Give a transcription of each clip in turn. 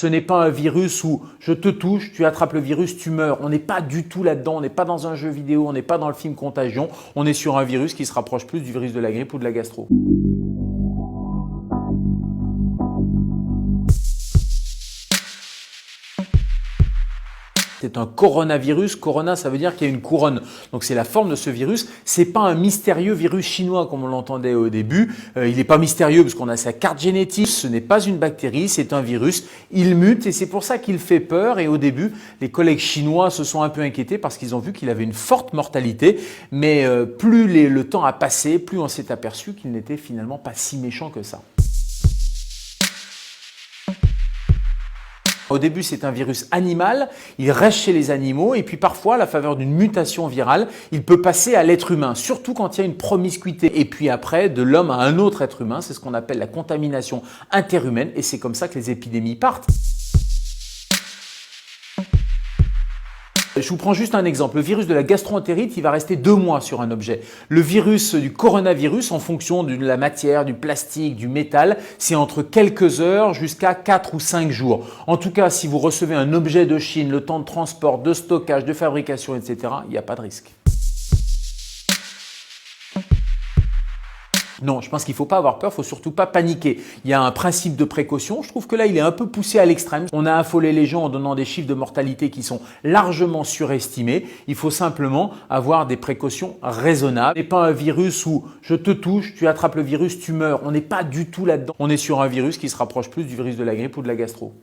Ce n'est pas un virus où je te touche, tu attrapes le virus, tu meurs. On n'est pas du tout là-dedans, on n'est pas dans un jeu vidéo, on n'est pas dans le film Contagion. On est sur un virus qui se rapproche plus du virus de la grippe ou de la gastro. C'est un coronavirus. Corona, ça veut dire qu'il y a une couronne. Donc c'est la forme de ce virus. C'est pas un mystérieux virus chinois comme on l'entendait au début. Il n'est pas mystérieux parce qu'on a sa carte génétique. Ce n'est pas une bactérie, c'est un virus. Il mute et c'est pour ça qu'il fait peur. Et au début, les collègues chinois se sont un peu inquiétés parce qu'ils ont vu qu'il avait une forte mortalité. Mais plus le temps a passé, plus on s'est aperçu qu'il n'était finalement pas si méchant que ça. Au début, c'est un virus animal, il reste chez les animaux et puis parfois, à la faveur d'une mutation virale, il peut passer à l'être humain, surtout quand il y a une promiscuité. Et puis après, de l'homme à un autre être humain, c'est ce qu'on appelle la contamination interhumaine et c'est comme ça que les épidémies partent. Je vous prends juste un exemple. Le virus de la gastro-entérite, il va rester 2 mois sur un objet. Le virus du coronavirus, en fonction de la matière, du plastique, du métal, c'est entre quelques heures jusqu'à 4 ou 5 jours. En tout cas, si vous recevez un objet de Chine, le temps de transport, de stockage, de fabrication, etc., il n'y a pas de risque. Non, je pense qu'il ne faut pas avoir peur, il ne faut surtout pas paniquer. Il y a un principe de précaution. Je trouve que là, il est un peu poussé à l'extrême. On a affolé les gens en donnant des chiffres de mortalité qui sont largement surestimés. Il faut simplement avoir des précautions raisonnables. Ce n'est pas un virus où je te touche, tu attrapes le virus, tu meurs. On n'est pas du tout là-dedans. On est sur un virus qui se rapproche plus du virus de la grippe ou de la gastro.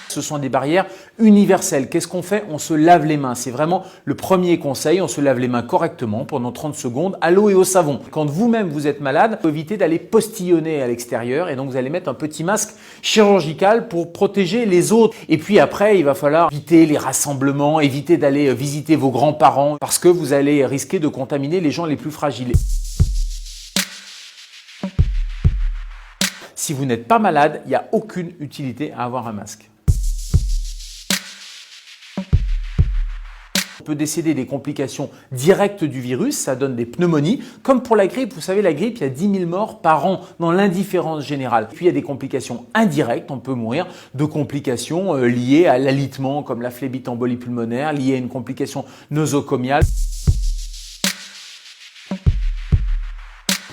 Ce sont des barrières universelles. Qu'est-ce qu'on fait? On se lave les mains. C'est vraiment le premier conseil. On se lave les mains correctement pendant 30 secondes à l'eau et au savon. Quand vous-même vous êtes malade, évitez d'aller postillonner à l'extérieur et donc vous allez mettre un petit masque chirurgical pour protéger les autres. Et puis après, il va falloir éviter les rassemblements, éviter d'aller visiter vos grands-parents parce que vous allez risquer de contaminer les gens les plus fragiles. Si vous n'êtes pas malade, il n'y a aucune utilité à avoir un masque. On peut décéder des complications directes du virus, ça donne des pneumonies. Comme pour la grippe, vous savez, la grippe, il y a 10 000 morts par an dans l'indifférence générale. Puis il y a des complications indirectes, on peut mourir de complications liées à l'alitement comme la phlébite embolie pulmonaire, liées à une complication nosocomiale.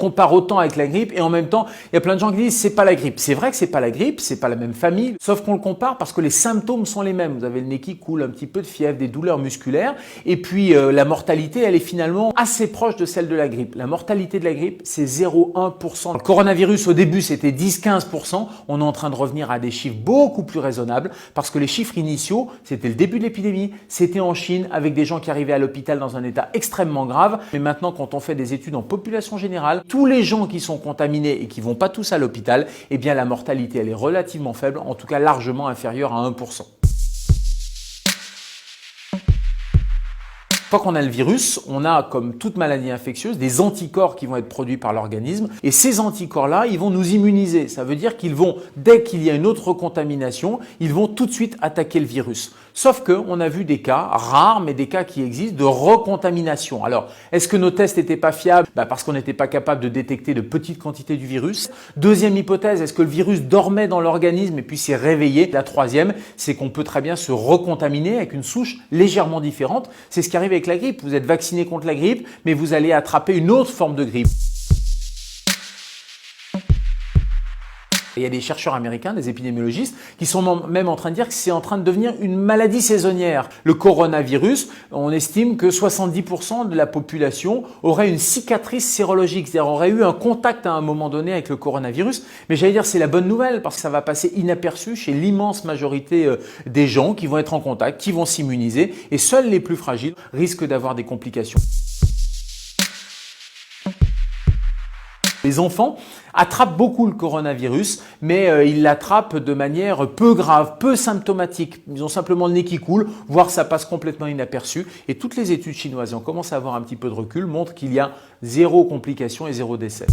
On compare autant avec la grippe et en même temps, il y a plein de gens qui disent c'est pas la grippe. C'est vrai que c'est pas la grippe, c'est pas la même famille, sauf qu'on le compare parce que les symptômes sont les mêmes. Vous avez le nez qui coule, un petit peu de fièvre, des douleurs musculaires et puis la mortalité, elle est finalement assez proche de celle de la grippe. La mortalité de la grippe, c'est 0,1%. Le coronavirus au début, c'était 10-15%. On est en train de revenir à des chiffres beaucoup plus raisonnables parce que les chiffres initiaux, c'était le début de l'épidémie, c'était en Chine avec des gens qui arrivaient à l'hôpital dans un état extrêmement grave. Mais maintenant, quand on fait des études en population générale, tous les gens qui sont contaminés et qui vont pas tous à l'hôpital, eh bien la mortalité elle est relativement faible, en tout cas largement inférieure à 1%. Une fois qu'on a le virus, on a, comme toute maladie infectieuse, des anticorps qui vont être produits par l'organisme et ces anticorps-là, ils vont nous immuniser. Ça veut dire qu'ils vont, dès qu'il y a une autre contamination, ils vont tout de suite attaquer le virus. Sauf qu'on a vu des cas rares, mais des cas qui existent de recontamination. Alors, est-ce que nos tests n'étaient pas fiables? Parce qu'on n'était pas capable de détecter de petites quantités du virus. Deuxième hypothèse, est-ce que le virus dormait dans l'organisme et puis s'est réveillé? La troisième, c'est qu'on peut très bien se recontaminer avec une souche légèrement différente. C'est ce qui arrive avec la grippe. Vous êtes vacciné contre la grippe, mais vous allez attraper une autre forme de grippe. Il y a des chercheurs américains, des épidémiologistes, qui sont même en train de dire que c'est en train de devenir une maladie saisonnière. Le coronavirus, on estime que 70% de la population aurait une cicatrice sérologique, c'est-à-dire aurait eu un contact à un moment donné avec le coronavirus. Mais j'allais dire c'est la bonne nouvelle parce que ça va passer inaperçu chez l'immense majorité des gens qui vont être en contact, qui vont s'immuniser et seuls les plus fragiles risquent d'avoir des complications. Les enfants attrapent beaucoup le coronavirus, mais ils l'attrapent de manière peu grave, peu symptomatique. Ils ont simplement le nez qui coule, voire ça passe complètement inaperçu. Et toutes les études chinoises, et on commence à avoir un petit peu de recul, montrent qu'il y a 0 complication et 0 décès.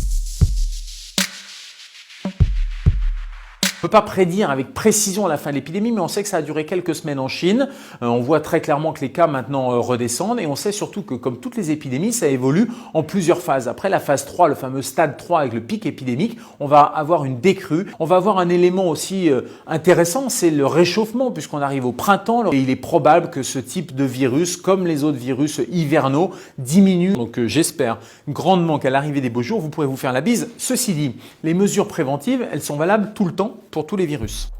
On ne peut pas prédire avec précision la fin de l'épidémie, mais on sait que ça a duré quelques semaines en Chine. On voit très clairement que les cas maintenant redescendent et on sait surtout que comme toutes les épidémies, ça évolue en plusieurs phases. Après la phase 3, le fameux stade 3 avec le pic épidémique, on va avoir une décrue. On va avoir un élément aussi intéressant, c'est le réchauffement puisqu'on arrive au printemps et il est probable que ce type de virus, comme les autres virus hivernaux, diminue. Donc j'espère grandement qu'à l'arrivée des beaux jours, vous pourrez vous faire la bise. Ceci dit, les mesures préventives, elles sont valables tout le temps pour tous les virus.